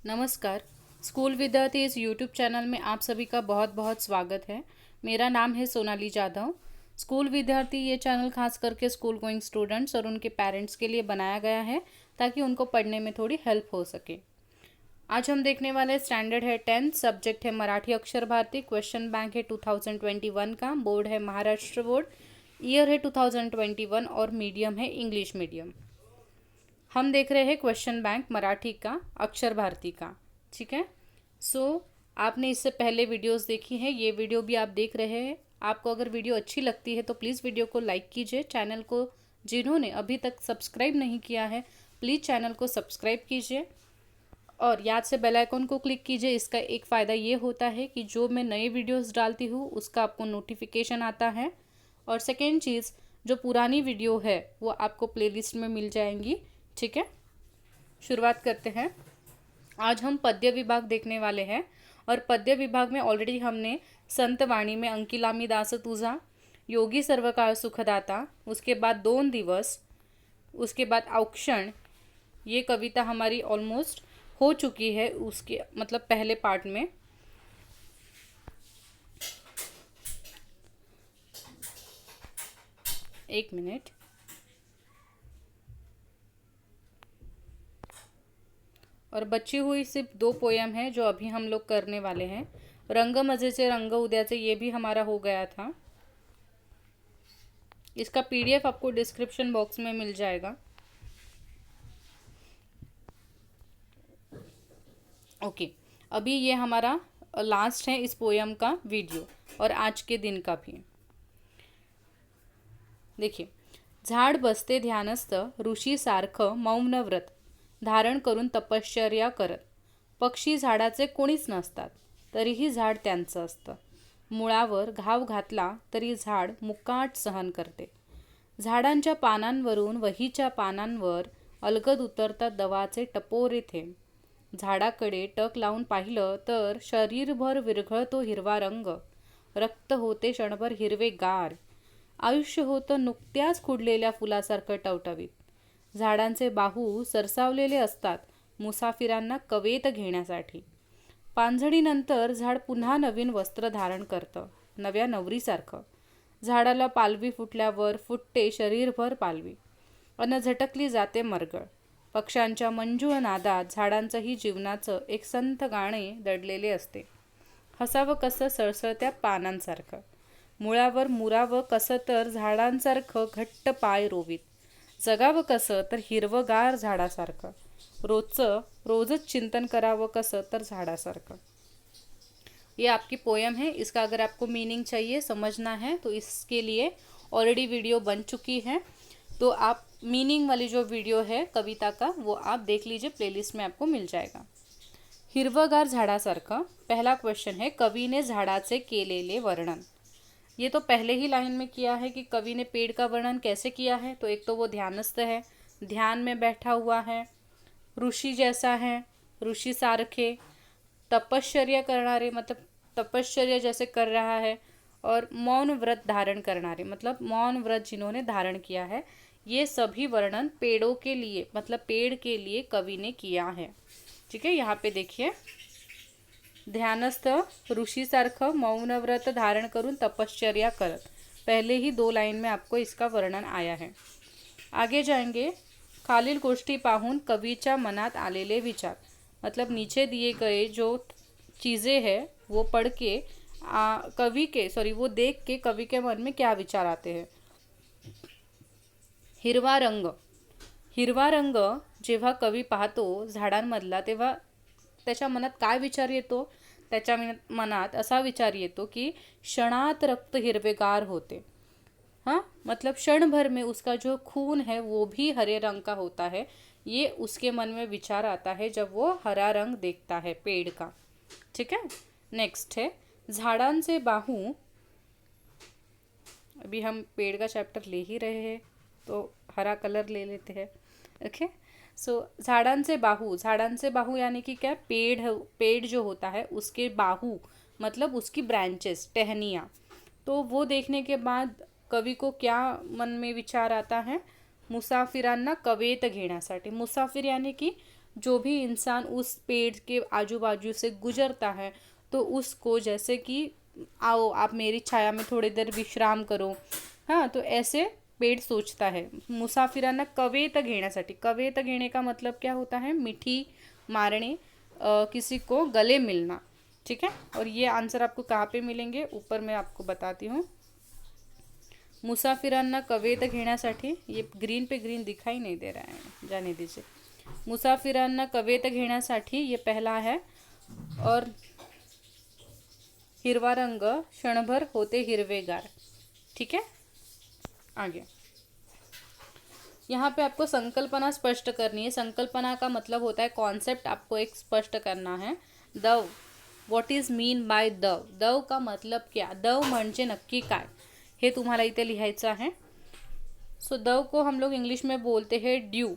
नमस्कार। स्कूल विद्यार्थी इस यूट्यूब चैनल में आप सभी का बहुत बहुत स्वागत है। मेरा नाम है सोनाली जाधव। स्कूल विद्यार्थी ये चैनल खास करके स्कूल गोइंग स्टूडेंट्स और उनके पेरेंट्स के लिए बनाया गया है ताकि उनको पढ़ने में थोड़ी हेल्प हो सके। आज हम देखने वाले स्टैंडर्ड है 10th, सब्जेक्ट है मराठी अक्षर भारती, क्वेश्चन बैंक है 2021 का, बोर्ड है महाराष्ट्र बोर्ड, ईयर है 2021 और मीडियम है इंग्लिश मीडियम। हम देख रहे हैं क्वेश्चन बैंक मराठी का, अक्षर भारती का। ठीक है। आपने इससे पहले वीडियोस देखी हैं, ये वीडियो भी आप देख रहे हैं। आपको अगर वीडियो अच्छी लगती है तो प्लीज़ वीडियो को लाइक कीजिए। चैनल को जिन्होंने अभी तक सब्सक्राइब नहीं किया है प्लीज़ चैनल को सब्सक्राइब कीजिए और याद से बेल आइकन को क्लिक कीजिए। इसका एक फ़ायदा ये होता है कि जो मैं नए वीडियोस डालती हूँ उसका आपको नोटिफिकेशन आता है। और सेकेंड चीज़, जो पुरानी वीडियो है वो आपको प्लेलिस्ट में मिल जाएंगी। ठीक है, शुरुआत करते हैं। आज हम पद्य विभाग देखने वाले हैं और पद्य विभाग में ऑलरेडी हमने संत वाणी में अंकिलामी दास तुझा, योगी सर्वकाळ सुखदाता, उसके बाद 2 दिवस, उसके बाद औक्षण, ये कविता हमारी ऑलमोस्ट हो चुकी है उसके मतलब पहले पार्ट में। एक मिनट। और बची हुई सिर्फ 2 पोयम है जो अभी हम लोग करने वाले हैं। रंग मजेचे रंग उद्याचे ये भी हमारा हो गया था। इसका पीडीएफ आपको डिस्क्रिप्शन बॉक्स में मिल जाएगा। ओके, अभी ये हमारा लास्ट है इस पोयम का वीडियो और आज के दिन का भी। देखिए, झाड बसते ध्यानस्थ ऋषी सारखं मौन व्रत धारण करून तपश्चर्या करत, पक्षी झाडाचे कोणीच नसतात तरीही झाड त्यांचं असतं, मुळावर घाव घातला तरी झाड मुकाट सहन करते, झाडांच्या पानांवरून वहीच्या पानांवर अलगद उतरतात दवाचे टपोरे थेंब, झाडाकडे टक लावून पाहिलं तर शरीरभर विरघळतो हिरवा रंग, रक्त होते क्षणभर हिरवेगार, आयुष्य होतं नुकत्याच खुडलेल्या फुलासारखं टवटवीत, झाडांचे बाहू सरसावलेले असतात मुसाफिरांना कवेत घेण्यासाठी, पानझडीनंतर झाड पुन्हा नवीन वस्त्र धारण करतं नव्या नवरीसारखं, झाडाला पालवी फुटल्यावर फुटते शरीरभर पालवी अन झटकली जाते मरगळ, पक्ष्यांच्या मंजूळ नादात झाडांचंही जीवनाचं एक संथ गाणे दडलेले असते, हसावं कसं सळसळत्या पानांसारखं, मुळावर मुरावं कसं तर झाडांसारखं घट्ट पाय रोवीत, जगावं कसं तर हिरवगार झाडासारखं, रोजच चिंतन करावं कसं तर झाडासारखं। ये आपकी पोयम है। इसका अगर आपको मीनिंग चाहिए, समझना है तो इसके लिए ऑलरेडी वीडियो बन चुकी है, तो आप मीनिंग वाली जो वीडियो है कविता का वो आप देख लीजिए, प्लेलिस्ट में आपको मिल जाएगा। हिरवगार झाडासारखं, पहला क्वेश्चन है कवि ने झाडाचे केलेले वर्णन। ये तो पहले ही लाइन में किया है कि कवि ने पेड़ का वर्णन कैसे किया है। तो एक तो वो ध्यानस्थ है, ध्यान में बैठा हुआ है, ऋषि जैसा है, ऋषि सारखे, तपश्चर्या करनारे मतलब तपश्चर्या जैसे कर रहा है, और मौन व्रत धारण करनारे मतलब मौन व्रत जिन्होंने धारण किया है। ये सभी वर्णन पेड़ों के लिए मतलब पेड़ के लिए कवि ने किया है। ठीक है, यहाँ पे देखिए, ध्यानस्थ, ऋषि सारखं मौन व्रत धारण करून तपश्चर्या करत, पहले ही 2 लाइन में आपको इसका वर्णन आया है। आगे जाएंगे। खालील गोष्टी पाहून कवीच्या मनात आलेले विचार, मतलब नीचे दिए गए जो चीज़ें हैं वो पढ़ के वो देख के कवि के मन में क्या विचार आते हैं। हिरवा रंग, हिरवा रंग जेव्हा कवी पाहतो झाडांमधला तेव्हा त्याच्या मनात काय विचार येतो, त्याच्या मनात असा विचार येतो की क्षणात रक्त हिरवेगार होते। हाँ, मतलब क्षण भर में उसका जो खून है वो भी हरे रंग का होता है, ये उसके मन में विचार आता है जब वो हरा रंग देखता है पेड़ का। ठीक है, नेक्स्ट है झाडांचे बाहू, अभी हम पेड़ का चैप्टर ले ही रहे हैं तो हरा कलर ले लेते हैं। ओके, झाडांचे बाहू यानी कि क्या, पेड़ जो होता है उसके बाहू मतलब उसकी ब्रांचेस, टहनियाँ, तो वो देखने के बाद कवि को क्या मन में विचार आता है, मुसाफिरांना कवेत घेण्यासाठी, मुसाफिर यानी की जो भी इंसान उस पेड़ के आजू बाजू से गुजरता है तो उसको जैसे कि आओ आप मेरी छाया में थोड़ी देर विश्राम करो, हाँ, तो ऐसे पेड़ सोचता है. मुसाफिरांना कवेत घेण्यासाठी, कवेत घेणे का मतलब क्या होता है, मिठी मारने, किसी को गले मिलना. ठीक है, और ये आंसर आपको कहाँ पे मिलेंगे, ऊपर मैं आपको बताती हूँ. मुसाफिरांना कवेत घेण्यासाठी, ये ग्रीन पे ग्रीन दिखाई नहीं दे रहा है, जाने दीजिए. मुसाफिरांना कवेत घेण्यासाठी ये पहला है. और हिरवा रंग क्षणभर होते हिरवेगार. ठीक है, आगे यहाँ पे आपको संकल्पना स्पष्ट करनी है. संकल्पना का मतलब होता है कॉन्सेप्ट आपको एक स्पष्ट करना है. दव, व्हॉट इज मीन बाय दव, दव का मतलब क्या, दव म्हणजे नक्की काय, हे तुम्हाला इथे लिहायचं आहे. सो दव को हम लोग इंग्लिश में बोलते हैं ड्यू.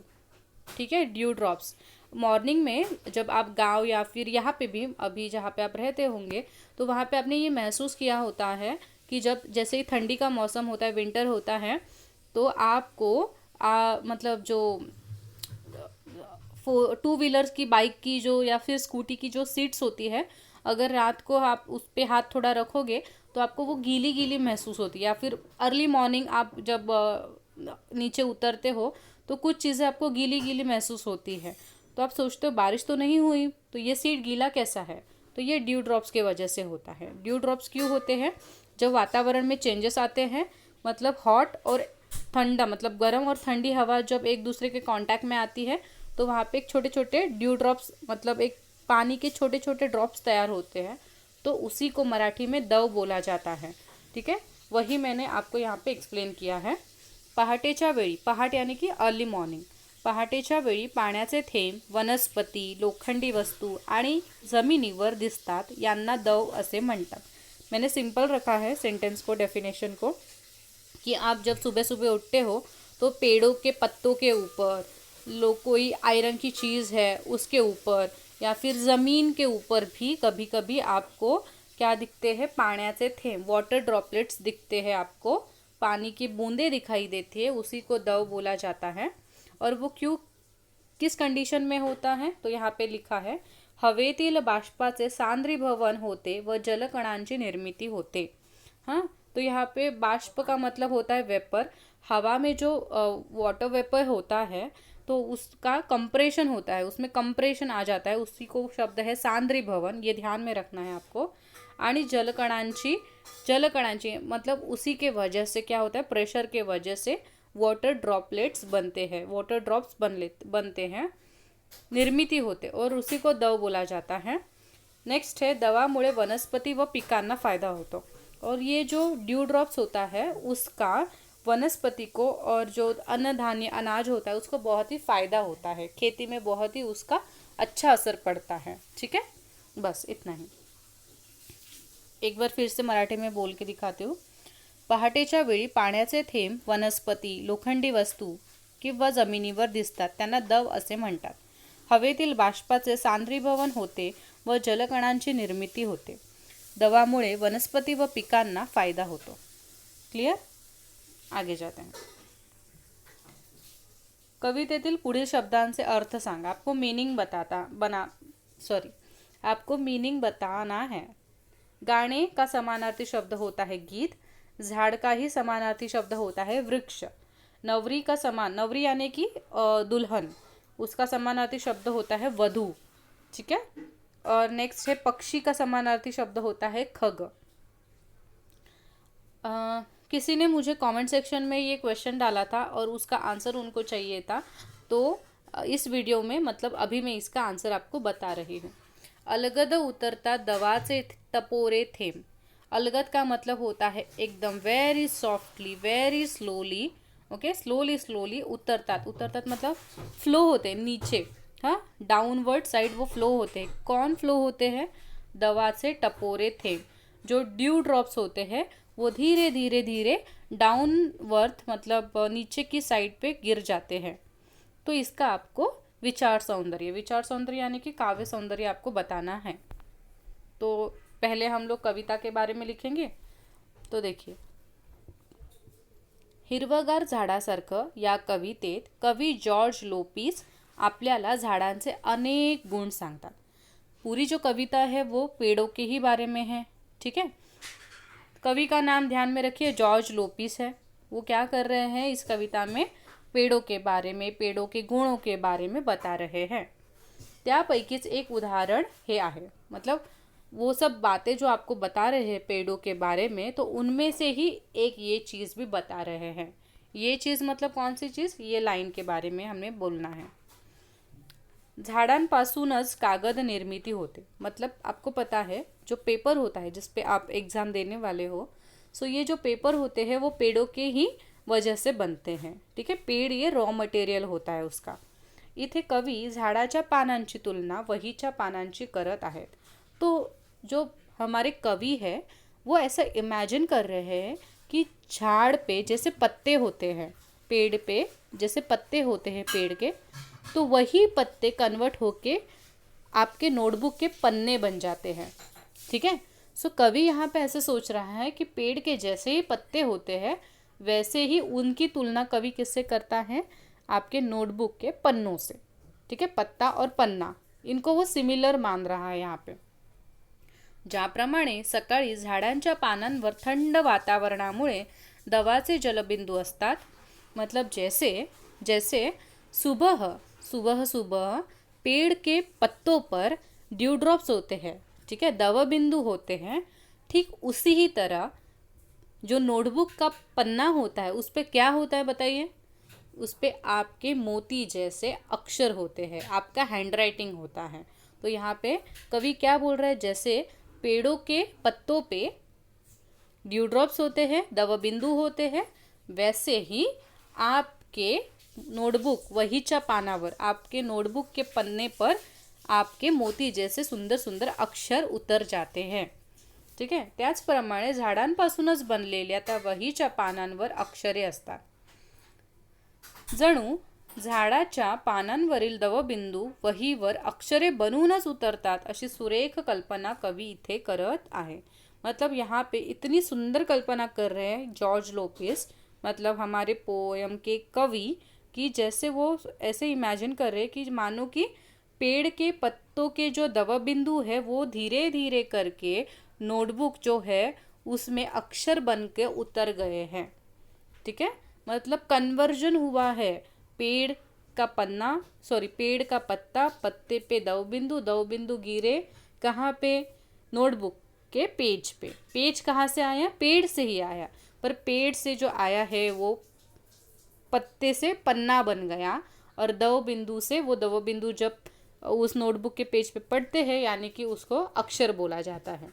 ठीक है, ड्यू ड्रॉप्स. मॉर्निंग में जब आप गांव या फिर यहाँ पे भी अभी जहाँ पे आप रहते होंगे तो वहाँ पे आपने ये महसूस किया होता है कि जब जैसे ही ठंडी का मौसम होता है, विंटर होता है, तो आपको मतलब जो टू व्हीलर्स की, बाइक की जो या फिर स्कूटी की जो सीट्स होती है, अगर रात को आप उस पर हाथ थोड़ा रखोगे तो आपको वो गीली गीली महसूस होती है. या फिर अर्ली मॉर्निंग आप जब नीचे उतरते हो तो कुछ चीज़ें आपको गीली गीली महसूस होती है, तो आप सोचते हो बारिश तो नहीं हुई तो ये सीट गीला कैसा है, तो ये ड्यू ड्रॉप्स के वजह से होता है. ड्यू ड्रॉप्स क्यों होते हैं, जब वातावरण में चेंजेस आते हैं, मतलब हॉट और ठंडा, मतलब गर्म और ठंडी हवा जब एक दूसरे के कांटेक्ट में आती है तो वहाँ पे एक छोटे छोटे ड्यू ड्रॉप्स, मतलब एक पानी के छोटे छोटे ड्रॉप्स तैयार होते हैं, तो उसी को मराठी में दव बोला जाता है. ठीक है, वही मैंने आपको यहाँ पे एक्सप्लेन किया है. पहाटेच्या वेळी, पहाट यानी कि अर्ली मॉर्निंग, पहाटेच्या वेळी पाण्याचे थेंब, वनस्पती, लोखंडी वस्तू आणि जमिनीवर दिसतात, यांना दव असे म्हणतात. मैंने सिंपल रखा है सेंटेंस को, डेफिनेशन को, कि आप जब सुबह सुबह उठते हो तो पेड़ों के पत्तों के ऊपर, कोई आयरन की चीज़ है उसके ऊपर, या फिर ज़मीन के ऊपर भी कभी कभी आपको क्या दिखते हैं, पाण्याचे थेंब, वाटर ड्रॉपलेट्स दिखते हैं, आपको पानी की बूंदें दिखाई देती है, उसी को दव बोला जाता है. और वो क्यों, किस कंडीशन में होता है, तो यहाँ पे लिखा है हवेतील बाष्पाचे सांद्रीभवन होते व जलकणांची निर्मिती होते. हाँ, तो यहाँ पे बाष्प का मतलब होता है वेपर. हवा में जो वाटर वेपर होता है तो उसका कंप्रेशन होता है, उसमें कंप्रेशन आ जाता है, उसी को शब्द है सांद्रीभवन, ये ध्यान में रखना है आपको. आणि जलकणांची, जलकणांची मतलब उसी के वजह से क्या होता है, प्रेशर के वजह से वाटर ड्रॉपलेट्स बनते हैं, वाटर ड्रॉप्स बनते हैं, निर्मिती होते, और उसी को दव बोला जाता है. नेक्स्ट है दवामुळे वनस्पति व पिकांना फायदा होतो. और ये जो ड्यू ड्रॉप्स होता है उसका वनस्पति को और जो अन्न धान्य अनाज होता है उसको बहुत ही फ़ायदा होता है, खेती में बहुत ही उसका अच्छा असर पड़ता है. ठीक है, बस इतना ही. एक बार फिर से मराठी में बोल के दिखाती हूँ. पहाटेच्या वेळी पाण्याचे थेंब, वनस्पती, लोखंडी वस्तू किंवा जमिनीवर दिसतात, त्यांना दव असे म्हणतात. हवेतील बाष्पाचे सांद्रीभवन होते व जलकणांची निर्मिती होते. दवामुळे वनस्पती व पिकांना फायदा होतो. क्लियर, आगे जाते हैं. कवितेतील पुढील शब्दांचे अर्थ सांगा. आपको मीनिंग बताना है. गाने का समानार्थी शब्द होता है गीत. झाड़ का ही समानार्थी शब्द होता है वृक्ष. नवरी यानी कि दुल्हन, उसका समानार्थी शब्द होता है वधू. ठीक है, और नेक्स्ट है पक्षी का समानार्थी शब्द होता है खग. किसी ने मुझे कमेंट सेक्शन में ये क्वेश्चन डाला था और उसका आंसर उनको चाहिए था, तो इस वीडियो में मतलब अभी मैं इसका आंसर आपको बता रही हूँ. अलगद उतरता दवाचे टपोरे थेंब. अलगद का मतलब होता है एकदम very softly, very slowly. Okay, slowly उतरतात मतलब फ्लो होते हैं नीचे, हाँ, डाउनवर्ड साइड वो फ्लो होते हैं. कौन फ्लो होते हैं, दवाचे टपोरे थेंब. जो ड्यू ड्रॉप्स होते हैं वो धीरे धीरे धीरे डाउनवर्थ मतलब नीचे की साइड पे गिर जाते हैं. तो इसका आपको विचार सौंदर्य यानी कि काव्य सौंदर्य आपको बताना है. तो पहले हम लोग कविता के बारे में लिखेंगे. तो देखिए, हिरवगार झाडासारखं या कवितेत कवी जॉर्ज लोपिस आपल्याला झाडांचे अनेक गुण सांगतात। पूरी जो कविता है वो पेड़ों के ही बारे में है, ठीक है। कवि का नाम ध्यान में रखिए, जॉर्ज लोपिस है। वो क्या कर रहे हैं इस कविता में, पेड़ों के बारे में, पेड़ों के गुणों के बारे में बता रहे हैं। त्यापैकीच एक उदाहरण हे आहे, मतलब वो सब बातें जो आपको बता रहे हैं पेड़ों के बारे में, तो उनमें से ही एक ये चीज़ भी बता रहे हैं। ये चीज़ मतलब कौन सी चीज़, ये लाइन के बारे में हमें बोलना है। झाडांपासूनच कागद निर्मिती होते, मतलब आपको पता है जो पेपर होता है जिस पे आप एग्ज़ाम देने वाले हो, सो ये जो पेपर होते हैं वो पेड़ों के ही वजह से बनते हैं, ठीक है। पेड़ ये रॉ मटेरियल होता है उसका। इथे कवी झाडाच्या पानांची तुलना वहीच्या पानांची करत आहेत। तो जो हमारे कवि है वो ऐसा इमेजिन कर रहे हैं कि झाड़ पे जैसे पत्ते होते हैं, पेड़ पे जैसे पत्ते होते हैं पेड़ के, तो वही पत्ते कन्वर्ट होके आपके नोटबुक के पन्ने बन जाते हैं, ठीक है। सो कवि यहाँ पे ऐसे सोच रहा है कि पेड़ के जैसे ही पत्ते होते हैं वैसे ही उनकी तुलना कवि किससे करता है, आपके नोटबुक के पन्नों से, ठीक है। पत्ता और पन्ना इनको वो सिमिलर मान रहा है यहाँ पे। ज्याप्रमाणे सकाळी झाडांच्या पानांवर थंड वातावरणामुळे दवाचे जलबिंदू असतात, मतलब जैसे जैसे सुबह सुबह सुबह पेड़ के पत्तों पर ड्यू ड्रॉप्स होते हैं, ठीक है, दवा बिंदु होते हैं, ठीक उसी ही तरह जो नोटबुक का पन्ना होता है उस पे क्या होता है बताइए, उस पे आपके मोती जैसे अक्षर होते हैं, आपका हैंडराइटिंग होता है। तो यहाँ पे कवि क्या बोल रहा है, जैसे पेड़ों के पत्तों पे ड्यू ड्रॉप्स होते हैं, दवा बिंदु होते हैं, वैसे ही आपके नोटबुक वहीच्या पानावर, आपके नोटबुक के पन्ने पर आपके मोती जैसे सुंदर सुंदर अक्षर उतर जाते हैं, ठीक आहे। त्याचप्रमाणे झाडांपासूनच बनलेल्या त्या वहीच्या पानांवर अक्षरे असतात। जणू झाडाच्या पानांवरील दवबिंदू वहीवर अक्षरे बनूनच उतरतात, अशी सुरेख कल्पना कवि इथे करत आहे। मतलब यहाँ पे इतनी सुंदर कल्पना कर रहे हैं जॉर्ज लोपिस, मतलब हमारे पोयम के कवि, कि जैसे वो ऐसे इमेजिन कर रहे हैं कि मानो कि पेड़ के पत्तों के जो दवा बिंदु है वो धीरे धीरे करके नोटबुक जो है उसमें अक्षर बन के उतर गए हैं, ठीक है। मतलब कन्वर्जन हुआ है, पेड़ का पन्ना पेड़ का पत्ता, पत्ते पे दव बिंदु गिरे कहाँ पे, नोटबुक के पेज पे। पेज कहाँ से आया, पेड़ से ही आया, पर पेड़ से जो आया है वो पत्ते से पन्ना बन गया, और दव बिंदु से वो दव बिंदु जब उस नोटबुक के पेज पे पढ़ते हैं यानी कि उसको अक्षर बोला जाता है।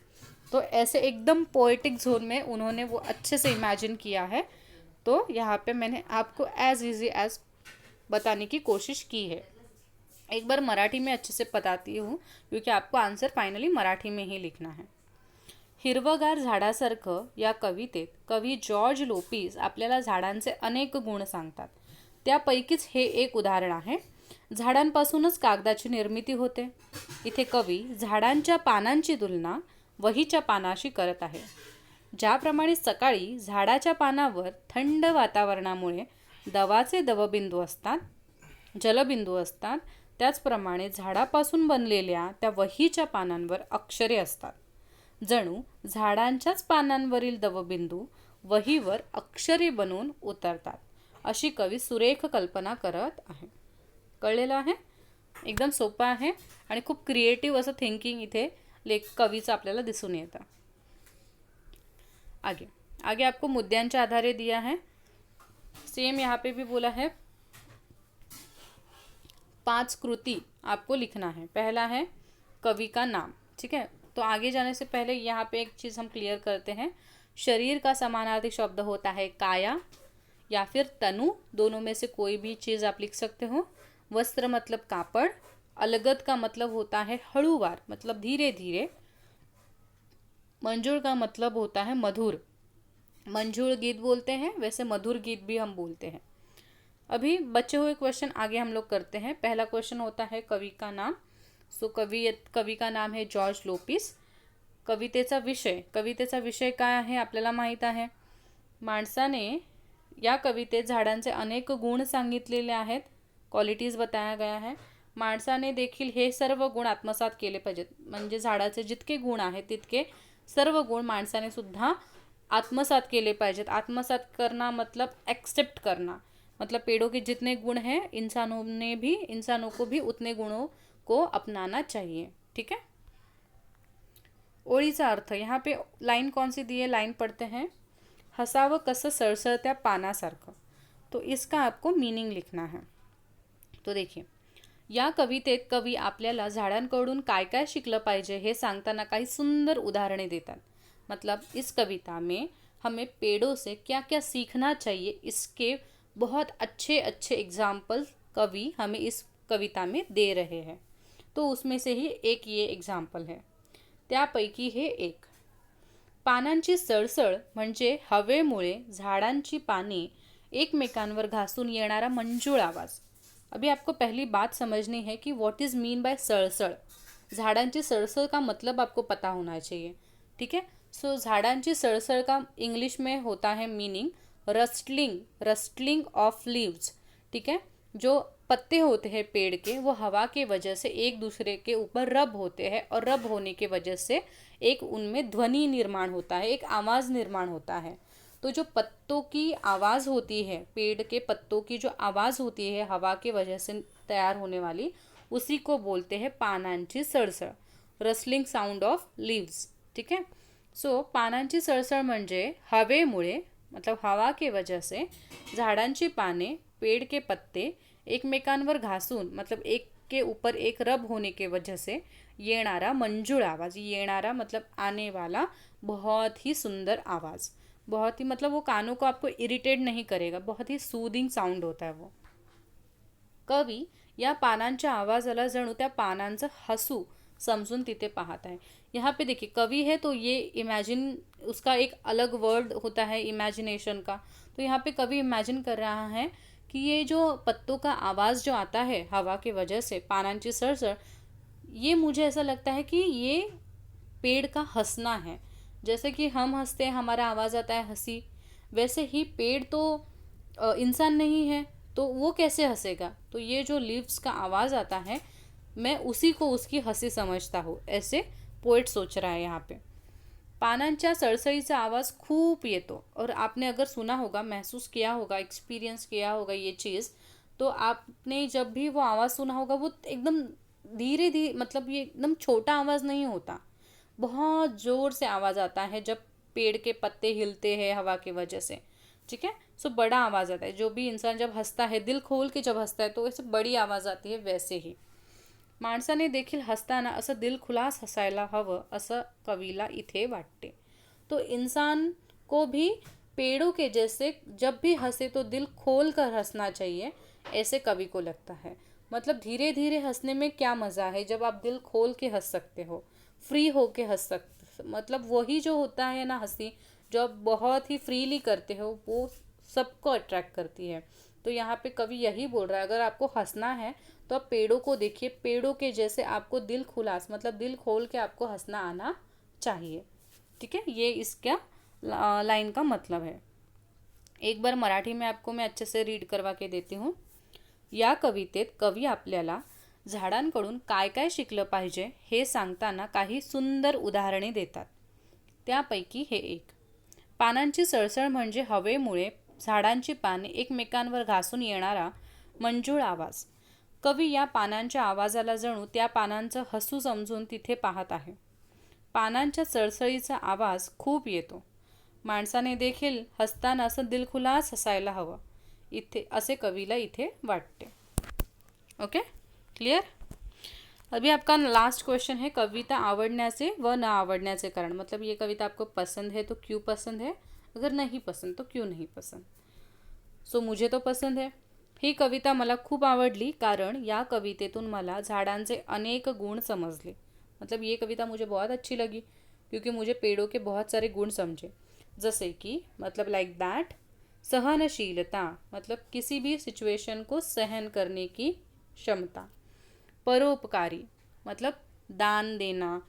तो ऐसे एकदम पोएटिक जोन में उन्होंने वो अच्छे से इमेजिन किया है। तो यहाँ पे मैंने आपको एज इजी एज बताने की कोशिश की है। एक बार मराठी में अच्छे से बताती हूँ क्योंकि आपको आंसर फाइनली मराठी में ही लिखना है। हिरवगार झाडासारखं या कवितेत कवी जॉर्ज लोपिस आपल्याला झाडांचे अनेक गुण सांगतात। त्यापैकीच हे एक उदाहरण आहे। झाडांपासूनच कागदाची निर्मिती होते। इथे कवी झाडांच्या पानांची तुलना वहीच्या पानाशी करत आहे। ज्याप्रमाणे सकाळी झाडाच्या पानावर थंड वातावरणामुळे दवाचे दवबिंदू असतात, जलबिंदू असतात, त्याचप्रमाणे झाडापासून बनलेल्या त्या वहीच्या पानांवर अक्षरे असतात। जणू झाडांच्याच पानांवरील दवबिंदू वहीवर अक्षरे बनून उतरतात, अशी कवी सुरेख कल्पना करत आहे। कळलेलं आहे, एकदम सोपं आहे आणि खूप क्रिएटिव्ह असं थिंकिंग इथे कवीचं आपल्याला दिसून येतं। आगे आगे आपको मुद्द्यांच्या आधारे दिया है, सेम यहाँ पे भी बोला है 5 कृति आपको लिखना है। पहला है कवि का नाम, ठीक है। तो आगे जाने से पहले यहाँ पे एक चीज़ हम क्लियर करते हैं। शरीर का समानार्थी शब्द होता है काया या फिर तनु, दोनों में से कोई भी चीज़ आप लिख सकते हो। वस्त्र मतलब कापड़, अलगद का मतलब होता है हड़ुवार, मतलब धीरे धीरे। मंजूर का मतलब होता है मधुर, मंजूर गीत बोलते हैं, वैसे मधुर गीत भी हम बोलते हैं। अभी बचे हुए क्वेश्चन आगे हम लोग करते हैं। पहला क्वेश्चन होता है कवि का नाम। सो कवि का नाम है जॉर्ज लोपिस। कवितेचा विषय काय आहे आपल्याला माहीत आहे। माणसाने या कवितेत झाडांचे अनेक गुण सांगितलेले आहेत। क्वालिटीज बताया गया आहे. माणसाने देखील हे सर्व गुण आत्मसात केले पाहिजेत. म्हणजे झाडाचे जितके गुण आहेत तितके सर्व गुण माणसाने सुद्धा आत्मसात केले पाहिजेत. आत्मसात करना मतलब एक्सेप्ट करना, मतलब पेड़ों के जितने गुण हैं इंसानों को भी उतने गुणों को अपनाना चाहिए. ठीक है. ओळीचा अर्थ, यहाँ पे लाइन कौन सी दी है, लाइन पढ़ते हैं. हसावं कसं सळसळत्या पानासारखं. तो इसका आपको मीनिंग लिखना है. तो देखिए, या कवितेत कवी आपल्याला झाडांकडून काय काय शिकलं पाहिजे हे सांगताना काही सुंदर उदाहरणे देतात. मतलब इस कविता में हमें पेड़ों से क्या क्या सीखना चाहिए इसके बहुत अच्छे अच्छे एग्जाम्पल कवि हमें इस कविता में दे रहे हैं. तो उसमें से ही एक ये एग्जाम्पल है. त्यापैकी हे एक. पानांची सळसळ म्हणजे हवेमुळे झाडांची पाने एकमेकांवर घासून येणारा मंजूळ आवाज. अभी आपको पहली बात समझनी है कि व्हाट इज़ मीन बाय सळसळ. झाडांची सळसळ का मतलब आपको पता होना चाहिए. ठीक है. सो झाडांची सळसळ का इंग्लिश में होता है मीनिंग रस्टलिंग ऑफ लीव्स. ठीक है. जो पत्ते होते हैं पेड़ के वो हवा के वजह से एक दूसरे के ऊपर रब होते हैं और रब होने के वजह से एक उनमें ध्वनि निर्माण होता है, एक आवाज़ निर्माण होता है. तो जो पत्तों की आवाज़ होती है, पेड़ के पत्तों की जो आवाज़ होती है हवा के वजह से तैयार होने वाली, उसी को बोलते हैं पानांची सळसळ, रसलिंग साउंड ऑफ लीव्स. ठीक है. सो पानांची सळसळ म्हणजे हवेमुळे, मतलब हवा के वजह से झाडांची पाने, पेड़ के पत्ते एकमेकांवर घासून, मतलब एक के ऊपर एक रब होने के वजह से येणारा मंजूळ आवाज़. येणारा मतलब आने वाला बहुत ही सुंदर आवाज़. बहुत ही मतलब वो कानों को आपको इरिटेट नहीं करेगा, बहुत ही सूदिंग साउंड होता है वो. कवी या पानांच्या आवाजाला जणू त्या पानांचं हसू समझून तिथे पाहत आहे. यहाँ पे देखिए कवि है तो ये इमेजिन, उसका एक अलग वर्ड होता है इमेजिनेशन का. तो यहाँ पे कवि इमेजिन कर रहा है कि ये जो पत्तों का आवाज़ जो आता है हवा के वजह से, पानांची सळसळ, ये मुझे ऐसा लगता है कि ये पेड़ का हंसना है. जैसे कि हम हंसते हैं, हमारा आवाज़ आता है हंसी, वैसे ही पेड़ तो इंसान नहीं है तो वो कैसे हंसेगा. तो ये जो लीव्स का आवाज़ आता है मैं उसी को उसकी हंसी समझता हूँ, ऐसे पोएट सोच रहा है यहाँ पे. पानांच्या सळसळीचा आवाज़ खूब येतो. और आपने अगर सुना होगा, महसूस किया होगा, एक्सपीरियंस किया होगा ये चीज़, तो आपने जब भी वो आवाज़ सुना होगा वो एकदम धीरे धीरे, मतलब ये एकदम छोटा आवाज़ नहीं होता, बहुत ज़ोर से आवाज़ आता है जब पेड़ के पत्ते हिलते हैं हवा की वजह से. ठीक है. सो बड़ा आवाज़ आता है. जो भी इंसान जब हंसता है, दिल खोल के जब हंसता है तो ऐसे बड़ी आवाज़ आती है. वैसे ही माणसाने देखील हसताना असं दिलखुलास हसायला हवं असं कवीला इथे वाटते. तो इंसान को भी पेड़ों के जैसे जब भी हंसे तो दिल खोल कर हंसना चाहिए, ऐसे कवि को लगता है. मतलब धीरे धीरे हंसने में क्या मज़ा है जब आप दिल खोल के हंस सकते हो, फ्री हो के हंस सकते. मतलब वही जो होता है ना हंसी, जो आप बहुत ही फ्रीली करते हो, वो सबको अट्रैक्ट करती है. तो यहाँ पे कवि यही बोल रहा है, अगर आपको हंसना है तो आप पेड़ों को देखिए, पेड़ों के जैसे आपको दिल खुलास, मतलब दिल खोल के आपको हंसना आना चाहिए. ठीक है. ये इसका लाइन का मतलब है. एक बार मराठी में आपको मैं अच्छे से रीड करवा के देती हूँ. या कवितेत कवी आपल्याला झाडांकडून काय काय शिकलं पाहिजे हे सांगताना काही सुंदर उदाहरणे देतात. त्यापैकी हे एक. पानांची सळसळ म्हणजे हवेमुळे झाडांची पाने एकमेकांवर घासून येणारा मंजूळ आवाज. कवी या पानांच्या आवाजाला जणू त्या पानांचं हसू समजून तिथे पाहत आहे. पानांच्या सळसळीचा आवाज खूप येतो. माणसाने देखील हसताना असं दिलखुलास हसायला हवं इथे, असे कवीला इथे वाटते. Okay, clear. अभी आपका लास्ट क्वेश्चन है कविता आवड़ण्याचे व न आवड़ण्याचे कारण. मतलब ये कविता आपको पसंद है तो क्यों पसंद है, अगर नहीं पसंद तो क्यों नहीं पसंद. सो मुझे तो पसंद है. ही कविता मला खूप आवडली कारण या कवितेतून मला झाडांचे अनेक गुण समजले. मतलब ये कविता मुझे बहुत अच्छी लगी क्योंकि मुझे पेड़ों के बहुत सारे गुण समझे. जैसे कि मतलब लाइक दैट, सहनशीलता, मतलब किसी भी सिचुएशन को सहन करने की क्षमता. परोपकारी, मतलब दान देना,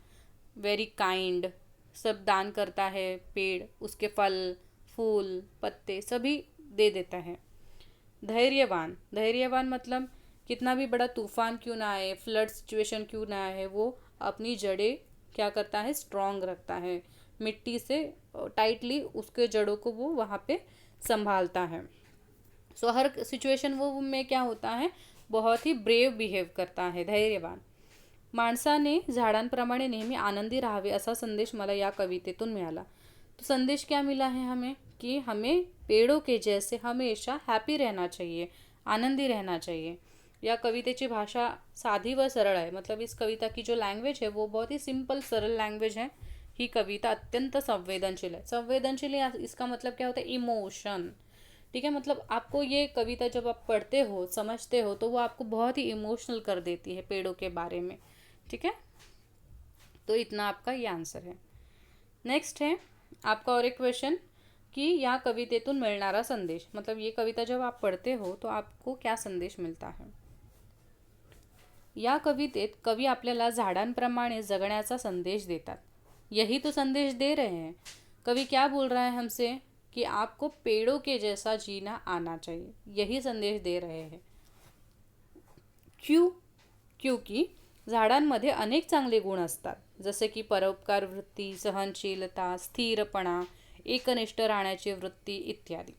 वेरी काइंड, सब दान करता है पेड़, उसके फल फूल पत्ते सभी दे देता है. धैर्यवान, धैर्यवान मतलब कितना भी बड़ा तूफान क्यों ना आए, फ्लड सिचुएशन क्यों ना आए, वो अपनी जड़ें क्या करता है, स्ट्रॉन्ग रखता है, मिट्टी से टाइटली उसके जड़ों को वो वहाँ पे संभालता है। सो हर सिच्युएशन वो में क्या होता है, बहुत ही ब्रेव बिहेव करता है, धैर्यवान। माणसाने झाडांप्रमाणे नेहमी आनंदी राहावे असा संदेश मला या कवितेतून मिळाला। तो संदेश क्या मिला है हमें कि हमें पेड़ों के जैसे हमेशा हैप्पी रहना चाहिए, आनंदी रहना चाहिए। या कवितेची भाषा साधी व सरळ आहे, मतलब इस कविता की जो लैंग्वेज है वो बहुत ही सिंपल सरल लैंग्वेज है। ही कविता अत्यंत संवेदनशील है। संवेदनशील इसका मतलब क्या होता है, इमोशन। ठीक है, मतलब आपको ये कविता जब आप पढ़ते हो, समझते हो, तो वो आपको बहुत ही इमोशनल कर देती है पेड़ों के बारे में। ठीक है, तो इतना आपका ये आंसर है। नेक्स्ट है आपका और एक क्वेश्चन कि या कवितेतून मिळणारा संदेश, मतलब ये कविता जब आप पढ़ते हो तो आपको क्या संदेश मिलता है। या कवितेत कवी आपल्याला झाडांप्रमाणे जगण्याचा संदेश देतात। यही तो संदेश दे रहे हैं। कवि क्या बोल रहा है हमसे कि आपको पेड़ों के जैसा जीना आना चाहिए, यही संदेश दे रहे हैं। क्यों? क्योंकि झाडांमध्ये अनेक चांगले गुण असतात, जसे की परोपकार वृत्ती, सहनशीलता, स्थिरपणा, एकनिष्ठ राहण्याची वृत्ति इत्यादि।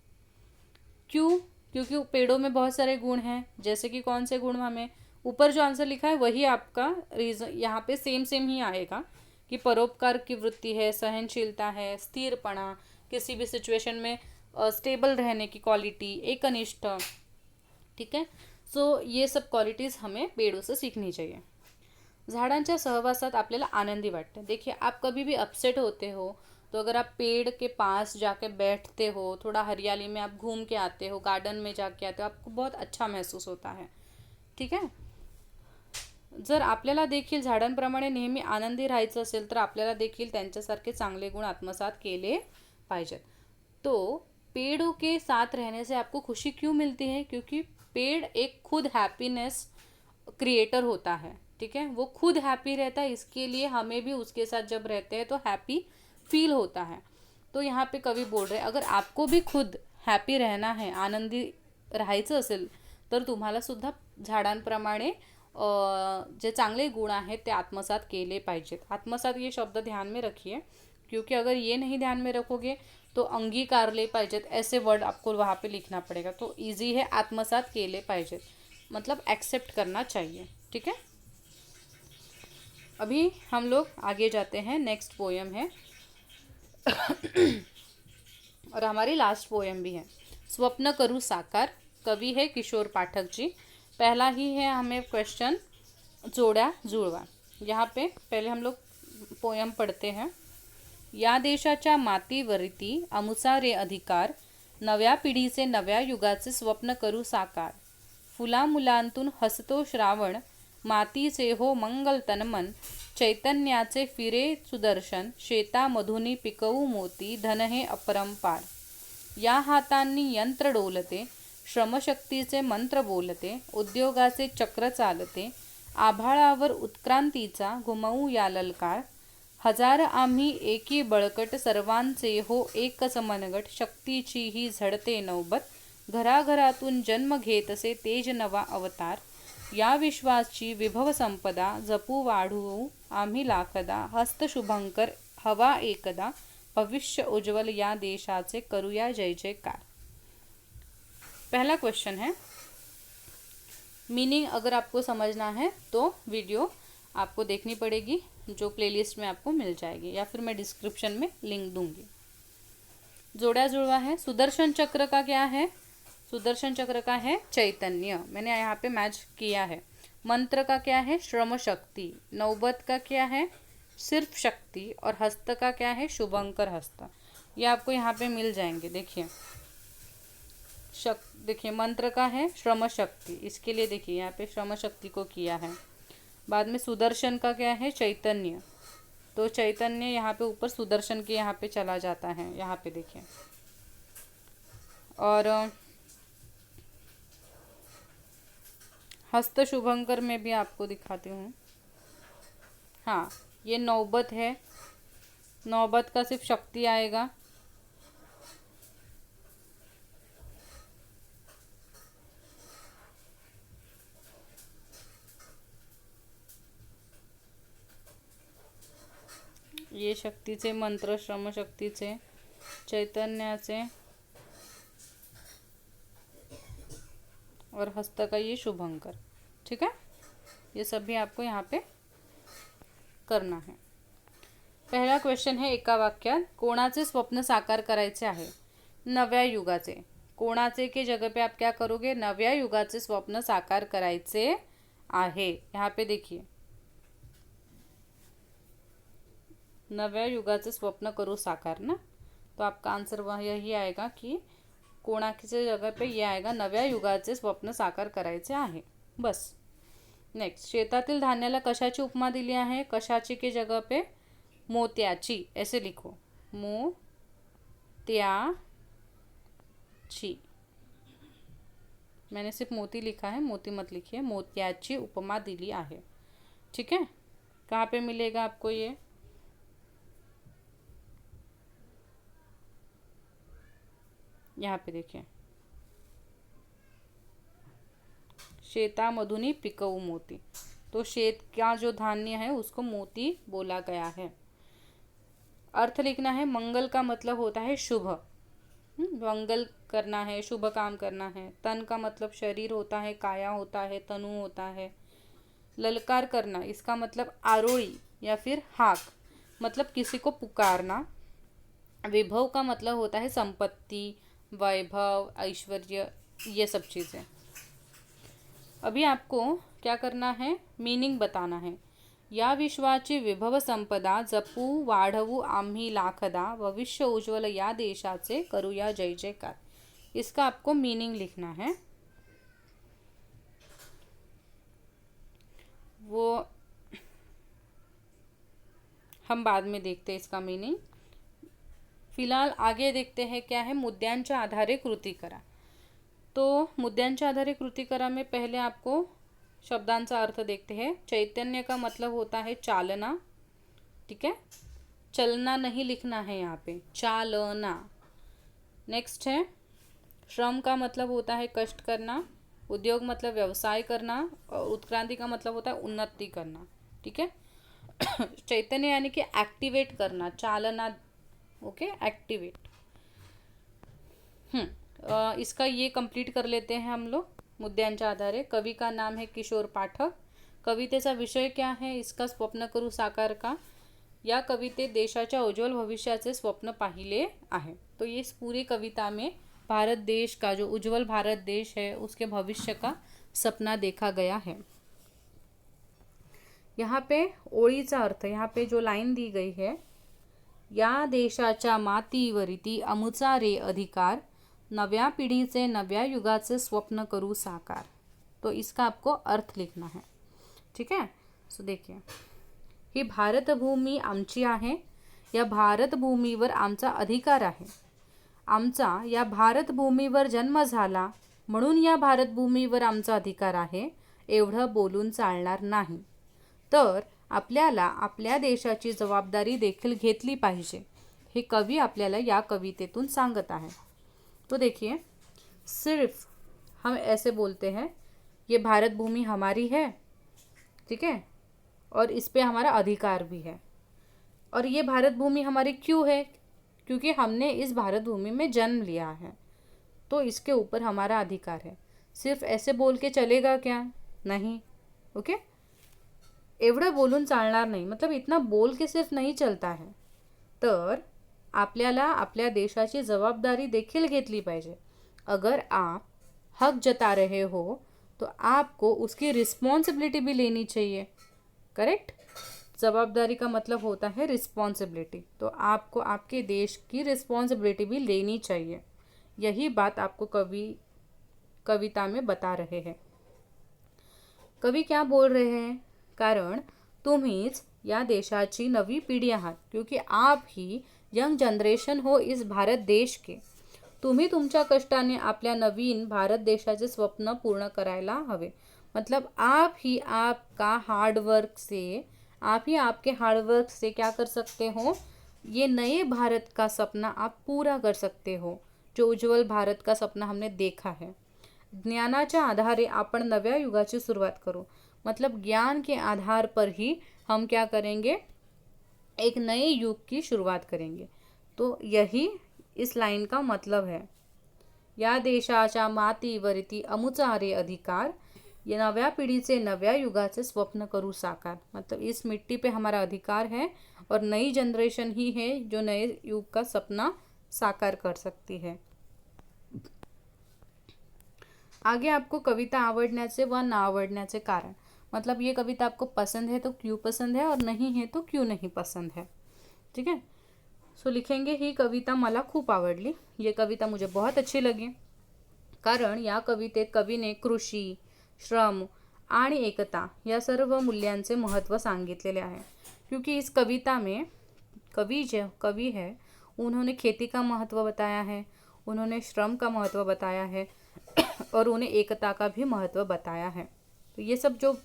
क्यों? क्योंकि पेड़ों में बहुत सारे गुण हैं, जैसे कि कौन से गुण, हमें ऊपर जो आंसर लिखा है वही आपका रीजन यहाँ पे सेम सेम ही आएगा कि परोपकार की वृत्ति है, सहनशीलता है, स्थिरपणा, किसी भी सिचुएशन में स्टेबल रहने की क्वालिटी, एकनिष्ठ। ठीक है, सो ये सब क्वालिटीज़ हमें पेड़ों से सीखनी चाहिए। झाडांच्या सहवासात आपल्याला आनंदी वाटते। देखिए, आप कभी भी अपसेट होते हो तो अगर आप पेड़ के पास जाके बैठते हो, थोड़ा हरियाली में आप घूम के आते हो, गार्डन में जाके आते हो, आपको बहुत अच्छा महसूस होता है। ठीक है, जर आपल्याला देखील झाडांप्रमाणे नेहमी आनंदी राहायचं असेल तर आपल्याला देखील त्यांच्यासारखे चांगले गुण आत्मसात केले पाहिजेत। तो पेड़ों के साथ रहने से आपको खुशी क्यों मिलती है, क्योंकि पेड़ एक खुद हैप्पीनेस क्रिएटर होता है। ठीक है, वो खुद हैप्पी रहता है, इसके लिए हमें भी उसके साथ जब रहते हैं तो हैप्पी फील होता है। तो यहाँ पे कवि बोल रहे हैं, अगर आपको भी खुद हैप्पी रहना है, आनंदी राहायचं असेल तर तुम्हाला सुद्धा झाडांप्रमाणे जे चांगले गुण आहेत ते आत्मसात केले पाहिजेत। आत्मसात ये शब्द ध्यान में रखिए, क्योंकि अगर ये नहीं ध्यान में रखोगे तो अंगीकार ले पाहिजेत ऐसे वर्ड आपको वहाँ पे लिखना पड़ेगा। तो इजी है, आत्मसात केले पाहिजेत, मतलब एक्सेप्ट करना चाहिए। ठीक है, अभी हम लोग आगे जाते हैं। नेक्स्ट पोएम है और हमारी लास्ट पोएम भी है। स्वप्न करूँ साकार, कवि है किशोर पाठक जी। पहला ही है हमें क्वेश्चन, जोड़ा जुळवा। यहाँ पे पहले हम लोग पोएम पढ़ते हैं। या देशाच्या मातीवरती अमुचा रे अधिकार, नव्या पिढीचे नव्या युगाचे स्वप्न करू साकार। फुला मुलांतून हसतो श्रावण, मातीचे हो मंगल तनमन, चैतन्याचे फिरे सुदर्शन, शेतामधुनी पिकवू मोती, धन हे अपरंपार। या हातांनी यंत्र डोलते, श्रमशक्तीचे मंत्र बोलते, उद्योगाचे चक्र चालते, आभाळावर उत्क्रांतीचा घुमवू या ललकार। हजार आम्ही एकी बळकट, सर्वांचे हो एकच मनगट, शक्तीची ही झडते नौबत, घराघरातून जन्म घेतसे तेज नवा अवतार। या विश्वाची विभव संपदा, जपू वाढवू आम्ही लाखदा, हस्त शुभंकर हवा एकदा, भविष्य उज्ज्वल या देशाचे करूया जय जयकार। पहला क्वेश्चन है, मीनिंग अगर आपको समझना है तो वीडियो आपको देखनी पड़ेगी, जो प्लेलिस्ट में आपको मिल जाएगी, या फिर मैं डिस्क्रिप्शन में लिंक दूंगी। जोड़ा जुड़वा है, सुदर्शन चक्र का क्या है, सुदर्शन चक्र का है चैतन्य, मैंने यहाँ पे मैच किया है। मंत्र का क्या है, श्रम शक्ति। नौबत का क्या है, सिर्फ शक्ति। और हस्त का क्या है, शुभंकर हस्त। ये आपको यहाँ पे मिल जाएंगे। देखिए देखिए मंत्र का है श्रम शक्ति, इसके लिए देखिए यहाँ पे श्रम शक्ति को किया है। बाद में सुदर्शन का क्या है, चैतन्य, तो चैतन्य यहाँ पे ऊपर सुदर्शन के यहाँ पे चला जाता है, यहाँ पे देखिए। और हस्त शुभंकर में भी आपको दिखाती हूँ। हाँ, ये नौबत है, नौबत का सिर्फ शक्ति आएगा। ये शक्तीचे मंत्र, श्रमशक्तीचे, चैतन्याचे, और हस्त का ये शुभंकर। ठीक है, ये सभी आपको यहाँ पे करना है। पहला क्वेश्चन है एका वाक्यात, कोणाचे स्वप्न साकार करायचे आहे? नव्या युगाचे। कोणाचे के जगह पे आप क्या करोगे? नव्या युगाचे स्वप्न साकार करायचे आहे। यहाँ पे देखिए, नव्या युगाचे स्वप्न करो साकार ना, तो आपका आंसर वह यही आएगा कि कोणाचे जगह पे ये आएगा, नव्या युगाचे स्वप्न साकार करायचे आहे। बस। नेक्स्ट, शेतातील धान्याला कशाची उपमा दिली आहे? कशाची के जगह पे मोत्याची, ऐसे लिखो, मोत्याची। मैंने सिर्फ मोती लिखा है, मोती मत लिखिए। मोत्याची उपमा दिली आहे। ठीक है, कहाँ पे मिलेगा आपको ये? यहाँ पे देखिए, शेतामधुनी पिकवू मोती। तो शेत का जो धान्य है उसको मोती बोला गया है। अर्थ लिखना है। मंगल का मतलब होता है शुभ, मंगल करना है, शुभ काम करना है। तन का मतलब शरीर होता है, काया होता है, तनु होता है। ललकार करना, इसका मतलब आरोही या फिर हाक, मतलब किसी को पुकारना। विभव का मतलब होता है संपत्ति, वैभव, ऐश्वर्य, ये सब चीज़ें। अभी आपको क्या करना है? मीनिंग बताना है। या विश्वाची विभव संपदा जपू वाढवू आम्ही लाखदा, भविष्य उज्ज्वल या देशाचे करूया जय जयकार। इसका आपको मीनिंग लिखना है। वो हम बाद में देखते हैं इसका मीनिंग। फिलहाल आगे देखते हैं क्या है। मुद्द्यांच्या आधारे कृती करा। तो मुद्द्यांच्या आधारे कृती करा में पहले आपको शब्दांचा अर्थ देखते हैं। चैतन्य का मतलब होता है चालना। ठीक है, चलना नहीं लिखना है यहाँ पे, चालना। नेक्स्ट है, श्रम का मतलब होता है कष्ट करना। उद्योग मतलब व्यवसाय करना। और उत्क्रांति का मतलब होता है उन्नति करना। ठीक है, चैतन्य यानी कि एक्टिवेट करना, चालना। Okay, activate. इसका ये कंप्लीट कर लेते हैं हम लोग मुद्द्यांच्या आधारे। कवि का नाम है किशोर पाठक। कवितेचा विषय क्या है? इसका स्वप्न करू साकार का। या कवितेत देशाच्या उज्ज्वल भविष्याचे स्वप्न पाहिले आहे। तो ये इस पूरी कविता में भारत देश का, जो उज्ज्वल भारत देश है, उसके भविष्य का सपना देखा गया है। यहाँ पे ओळीचा अर्थ, यहाँ पे जो लाइन दी गई है, या देशाच्या मातीवरती अमुचा रे अधिकार, नव्या पिढीचे नव्या युगाचे स्वप्न करू साकार। तो इसका आपको अर्थ लिखना है। ठीक है, सो देखिए, ही भारतभूमी आमची आहे, या भारतभूमीवर आमचा अधिकार आहे। आमचा या भारतभूमीवर जन्म झाला म्हणून या भारतभूमीवर आमचा अधिकार आहे, एवढं बोलून चालणार नाही। तर आपल्याला आपल्या देशाची जबाबदारी देखील घेतली पाहिजे, हे कवी आपल्याला या कवितेतून सांगत आहे। तो देखिए, सिर्फ हम ऐसे बोलते हैं, ये भारत भूमि हमारी है, ठीक है, और इस पे हमारा अधिकार भी है। और ये भारत भूमि हमारी क्यों है? क्योंकि हमने इस भारत भूमि में जन्म लिया है, तो इसके ऊपर हमारा अधिकार है। सिर्फ ऐसे बोल के चलेगा क्या? नहीं। ओके, एवढं बोलून चालणार नाही, मतलब इतना बोल के सिर्फ नहीं चलता है। तर आपल्याला आपल्या देशाची जबाबदारी देखील घेतली पाहिजे। अगर आप हक जता रहे हो तो आपको उसकी रिस्पॉन्सिबिलिटी भी लेनी चाहिए। करेक्ट, जवाबदारी का मतलब होता है रिस्पॉन्सिबिलिटी, तो आपको आपके देश की रिस्पॉन्सिबिलिटी भी लेनी चाहिए। यही बात आपको कविता में बता रहे हैं। कवि क्या बोल रहे हैं? कारण तुम्हीच या देशाची नवी पिढी आहात, क्योंकि आप ही यंग जनरेशन हो इस भारत देश के। तुम्ही तुमच्या कष्टाने आपल्या नवीन भारत देशाचे स्वप्न पूर्ण करायला हवे। मतलब आप ही आपका हार्डवर्क से, आप ही आपके हार्डवर्क से क्या कर सकते हो? ये नए भारत का सपना आप पूरा कर सकते हो, जो उज्ज्वल भारत का सपना हमने देखा है। ज्ञानाच्या आधारे आपण नव्या युगाची सुरुवात करो। मतलब ज्ञान के आधार पर ही हम क्या करेंगे? एक नए युग की शुरुआत करेंगे। तो यही इस लाइन का मतलब है। या देशाच्या मातीवरती अमुचा रे अधिकार, ये नव्या पीढ़ीचे नव्या युगाचे स्वप्न करू साकार। मतलब इस मिट्टी पे हमारा अधिकार है और नई जनरेशन ही है जो नए युग का सपना साकार कर सकती है। आगे आपको कविता आवडण्याचे व ना आवडण्याचे कारण, मतलब ये कविता आपको पसंद है तो क्यों पसंद है और नहीं है तो क्यों नहीं पसंद है। ठीक है, सो लिखेंगे ही कविता मला खूप आवडली, ये कविता मुझे बहुत अच्छी लगी, कारण या कवितेत कवीने कृषी, श्रम आणि एकता या सर्व मूल्यांचे महत्त्व सांगितलेले आहे। क्योंकि इस कविता में कवि है उन्होंने खेती का महत्व बताया है, उन्होंने श्रम का महत्व बताया है और उन्हें एकता का भी महत्व बताया है। तो ये सब जो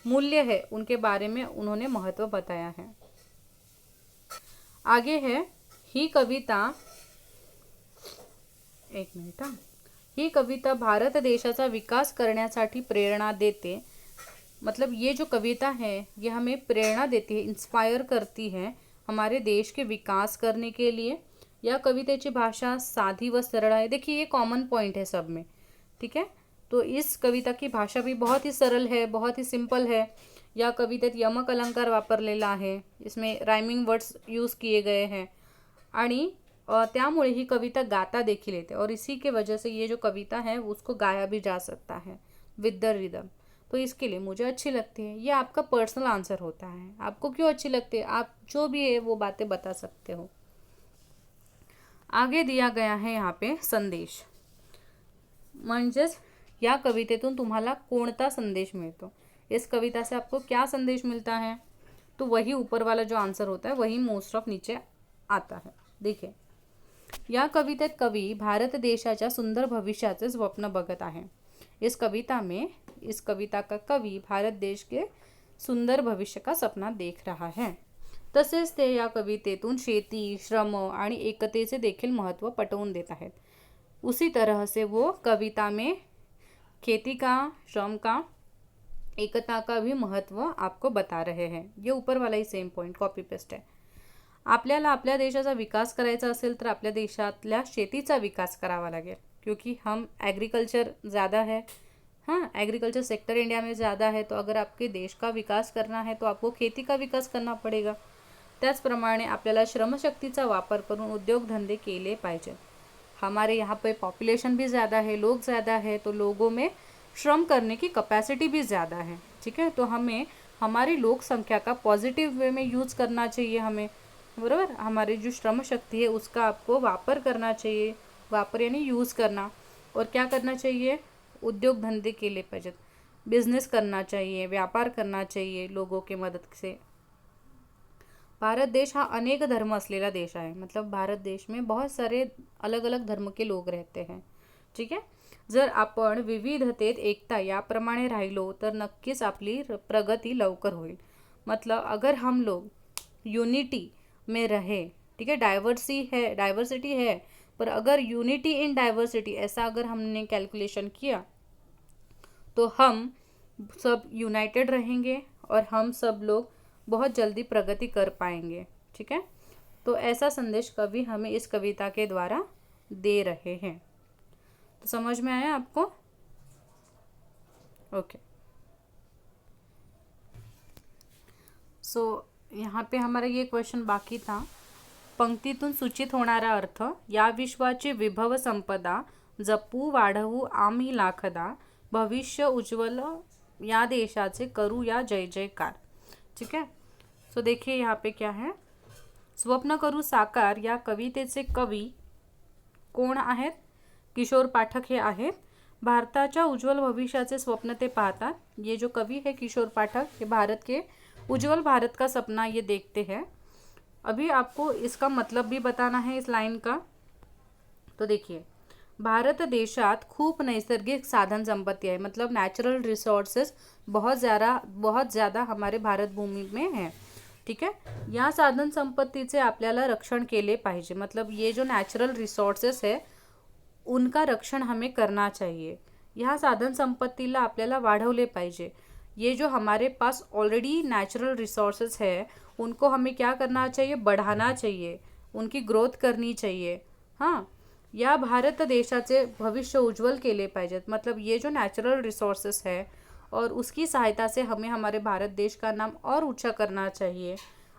मूल्य है उनके बारे में उन्होंने महत्व बताया है। आगे है ही कविता, एक मिनिट, ही कविता भारत देशाचा विकास करण्यासाठी प्रेरणा देते। मतलब ये जो कविता है ये हमें प्रेरणा देती है, इंस्पायर करती है हमारे देश के विकास करने के लिए। या कवितेची भाषा साधी व सरळ आहे। देखिए ये कॉमन पॉइंट है सब में, ठीक है। तो इस कविता की भाषा भी बहुत ही सरल है, बहुत ही सिंपल है। या कवितेत यमक अलंकार वापरलेला आहे, इसमें राइमिंग वर्ड्स यूज़ किए गए हैं आणि त्यामुळे ही कविता गाता देखील येते और इसी के वजह से ये जो कविता है उसको गाया भी जा सकता है विद द रिदम। तो इसके लिए मुझे अच्छी लगती है। ये आपका पर्सनल आंसर होता है, आपको क्यों अच्छी लगती है, आप जो भी है वो बातें बता सकते हो। आगे दिया गया है यहाँ पे संदेश, म्हणजेच या कवितेतून तुम्हाला कोणता संदेश मिळतो, इस कविता से आपको क्या संदेश मिलता है। तो वही ऊपर वाला जो आंसर होता है वही मोस्ट ऑफ नीचे आता है। देखिए या कवितेत कवी भारत देशाच्या सुंदर भविष्याचे स्वप्न बघत आहे। इस कविता का कवि भारत देश के सुंदर भविष्य का सपना देख रहा है। तसेच ते या कवितेतून शेती, श्रम आणि एकतेचे देखील महत्त्व पटवून देत आहेत। उसी तरह से वो कविता में खेती का, श्रम का, एकता का भी महत्त्व आपको बता रहे हैं। ये ऊपर वाला ही सेम पॉइंट कॉपी पेस्ट है। आपल्याला आपल्या देशाचा विकास करायचा असेल तर आपल्या देशातल्या शेतीचा विकास करावा लागेल, क्योंकि हम एग्रीकल्चर ज़्यादा है, हाँ एग्रीकल्चर सेक्टर इंडिया में ज़्यादा है। तो अगर आपके देश का विकास करना है तो आपको खेती का विकास करना पड़ेगा। त्याचप्रमाणे आपल्याला श्रमशक्तीचा वापर करून उद्योगधंदे केले पाहिजे। हमारे यहाँ पे पॉपुलेशन भी ज़्यादा है, लोग ज़्यादा है, तो लोगों में श्रम करने की कैपेसिटी भी ज़्यादा है, ठीक है। तो हमें हमारी लोक संख्या का पॉजिटिव वे में यूज़ करना चाहिए हमें, बराबर। हमारी जो श्रम शक्ति है उसका आपको वापर करना चाहिए, वापर यानी यूज़ करना। और क्या करना चाहिए, उद्योग धंदे केले पाहिजेत, बिझनेस करना चाहिए, व्यापार करना चाहिए लोगों की मदद से। भारत देश हा अनेक धर्म असलेला देश आहे, मतलब भारत देश में बहुत सारे अलग अलग धर्म के लोग रहते हैं, ठीक है। जर आपण विविधतेत एकता याप्रमाणे राहिलो तर नक्कीच आपली प्रगति लवकर होईल। मतलब अगर हम लोग यूनिटी में रहे, ठीक है, डाइवर्सिटी है पर अगर यूनिटी इन डाइवर्सिटी ऐसा अगर हमने कैलकुलेशन किया तो हम सब यूनाइटेड रहेंगे और हम सब लोग बहुत जल्दी प्रगति कर पाएंगे, ठीक है। तो ऐसा संदेश कवि हमें इस कविता के द्वारा दे रहे हैं। तो समझ में आया आपको? ओके। सो यहाँ पे हमारा ये क्वेश्चन बाकी था, पंक्तीतून सूचित होणारा अर्थ, या विश्वाची विभव संपदा जपू वाढवू आम्ही लाखदा, भविष्य उज्ज्वल या देशाचे करू या जय जयकार, ठीक है। सो देखिए यहाँ पे क्या है, स्वप्न करू साकार या कवितेचे कवी कोण आहेत, किशोर पाठक हे आहेत। भारताच्या उज्ज्वल भविष्याचे स्वप्न ते पाहतात। ये जो कवि है किशोर पाठक, ये भारत के उज्ज्वल भारत का सपना ये देखते हैं। अभी आपको इसका मतलब भी बताना है इस लाइन का। तो देखिए भारत देशात खूप नैसर्गिक साधन संपत्ति है, मतलब नेचुरल रिसोर्सेस बहुत ज़्यादा हमारे भारत भूमि में है, ठीक है। या साधन संपत्तीचे आपल्याला रक्षण केले पाहिजे, मतलब ये जो नेचुरल रिसोर्सेस है उनका रक्षण हमें करना चाहिए। ह्या साधन संपत्तीला आपल्याला वाढवले पाहिजे। ये जो हमारे पास ऑलरेडी नेचुरल रिसोर्सेज है उनको हमें क्या करना चाहिए, बढ़ाना चाहिए, उनकी ग्रोथ करनी चाहिए। हां, या भारत देशाचे भविष्य उज्ज्वल केले पाहिजेत। मतलब ये जो नॅचरल रिसोर्सेस है और उसकी सहायता से हमें हमारे भारत देश का नाम और ऊंचा करना चाहिए,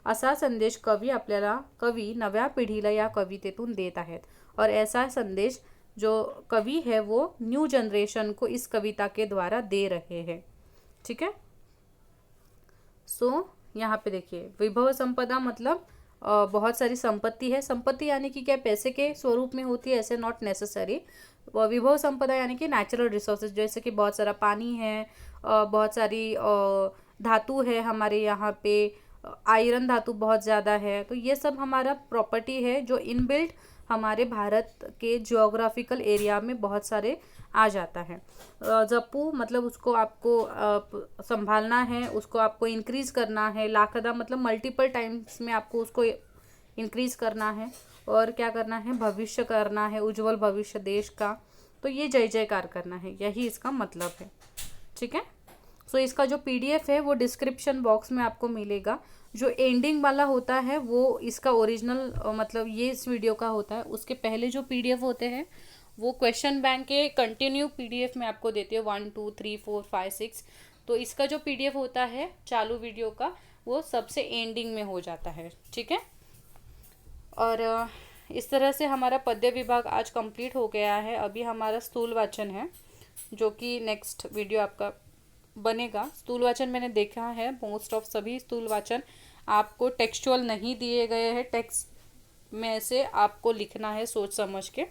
असा संदेश कवी नव्या पिढीला या कवितेतून देत आहेत। और ऐसा संदेश जो कवि है वो न्यू जनरेशन को इस कविता के द्वारा दे रहे हैं। ठीक है। यहाँ पे देखिए, विभव संपदा मतलब बहुत सारी संपत्ति है। संपत्ति यानी कि क्या, पैसे के स्वरूप में होती है, ऐसे नॉट नेसेसरी। विभव संपदा यानी कि नेचुरल रिसोर्सेज, जैसे कि बहुत सारा पानी है, बहुत सारी धातु है हमारे यहाँ पे, आयरन धातु बहुत ज़्यादा है। तो ये सब हमारा प्रॉपर्टी है जो इनबिल्ट हमारे भारत के जियोग्राफिकल एरिया में बहुत सारे आ जाता है। जपू मतलब उसको आपको संभालना है, उसको आपको इंक्रीज़ करना है। लाखदा मतलब मल्टीपल टाइम्स में आपको उसको इंक्रीज़ करना है। और क्या करना है, भविष्य करना है, उज्जवल भविष्य देश का। तो ये जय जयकार करना है, यही इसका मतलब है। ठीक है। इसका जो PDF है वो डिस्क्रिप्शन बॉक्स में आपको मिलेगा। जो एंडिंग वाला होता है वो इसका ओरिजिनल मतलब ये इस वीडियो का होता है। उसके पहले जो PDF होते हैं वो क्वेश्चन बैंक के कंटिन्यू PDF में आपको देती है, 1 2 3 4 5 6। तो इसका जो PDF होता है चालू वीडियो का, वो सबसे एंडिंग में हो जाता है। ठीक है। और इस तरह से हमारा पद्य विभाग आज कंप्लीट हो गया है। अभी हमारा स्थूल वाचन है जो कि नेक्स्ट वीडियो आपका बनेगा। स्थूल वाचन मैंने देखा है मोस्ट ऑफ सभी स्थूल वाचन आपको टेक्सचुअल नहीं दिए गए हैं, टेक्स्ट में से आपको लिखना है सोच समझ के।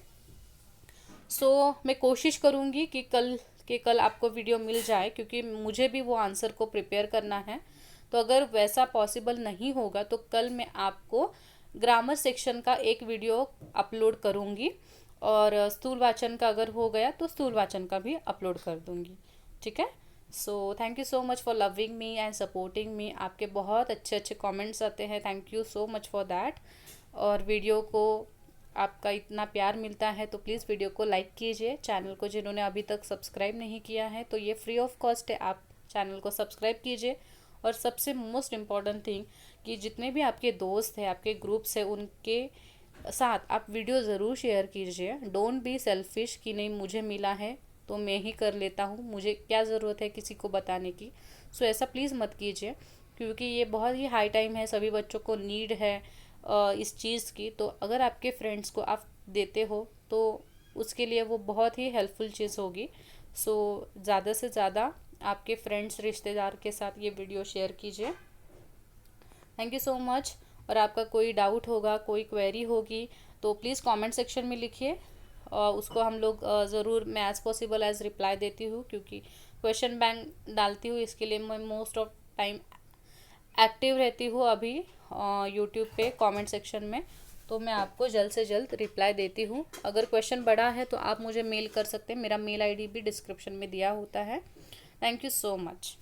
मैं कोशिश करूँगी कि कल आपको वीडियो मिल जाए, क्योंकि मुझे भी वो आंसर को प्रिपेयर करना है। तो अगर वैसा पॉसिबल नहीं होगा तो कल मैं आपको ग्रामर सेक्शन का एक वीडियो अपलोड करूँगी, और स्थूल वाचन का अगर हो गया तो स्थूल वाचन का भी अपलोड कर दूँगी। ठीक है। Thank you so much for loving me and supporting me. आपके बहुत अच्छे अच्छे कमेंट्स आते हैं, thank you so much for that. और वीडियो को आपका इतना प्यार मिलता है तो प्लीज़ वीडियो को लाइक कीजिए। चैनल को जिन्होंने अभी तक सब्सक्राइब नहीं किया है तो ये फ्री ऑफ कॉस्ट है, आप चैनल को सब्सक्राइब कीजिए। और सबसे मोस्ट इम्पॉर्टेंट थिंग कि जितने भी आपके दोस्त हैं, आपके ग्रुप्स हैं, उनके साथ आप वीडियो ज़रूर शेयर कीजिए। डोंट बी सेल्फिश कि नहीं मुझे मिला है तो मैं ही कर लेता हूँ, मुझे क्या ज़रूरत है किसी को बताने की। ऐसा प्लीज़ मत कीजिए, क्योंकि ये बहुत ही हाई टाइम है, सभी बच्चों को नीड है इस चीज़ की। तो अगर आपके फ्रेंड्स को आप देते हो तो उसके लिए वो बहुत ही हेल्पफुल चीज़ होगी। ज़्यादा से ज़्यादा आपके फ्रेंड्स रिश्तेदार के साथ ये वीडियो शेयर कीजिए। Thank you so much. और आपका कोई डाउट होगा, कोई क्वेरी होगी तो प्लीज़ कमेंट सेक्शन में लिखिए, उसको हम लोग ज़रूर मैं एज़ पॉसिबल एज़ रिप्लाई देती हूँ, क्योंकि क्वेश्चन बैंक डालती हूँ इसके लिए मैं मोस्ट ऑफ टाइम एक्टिव रहती हूँ अभी यूट्यूब पे कमेंट सेक्शन में। तो मैं आपको जल्द से जल्द रिप्लाई देती हूँ। अगर क्वेश्चन बड़ा है तो आप मुझे मेल कर सकते हैं, मेरा मेल ID भी डिस्क्रिप्शन में दिया होता है। Thank you so much.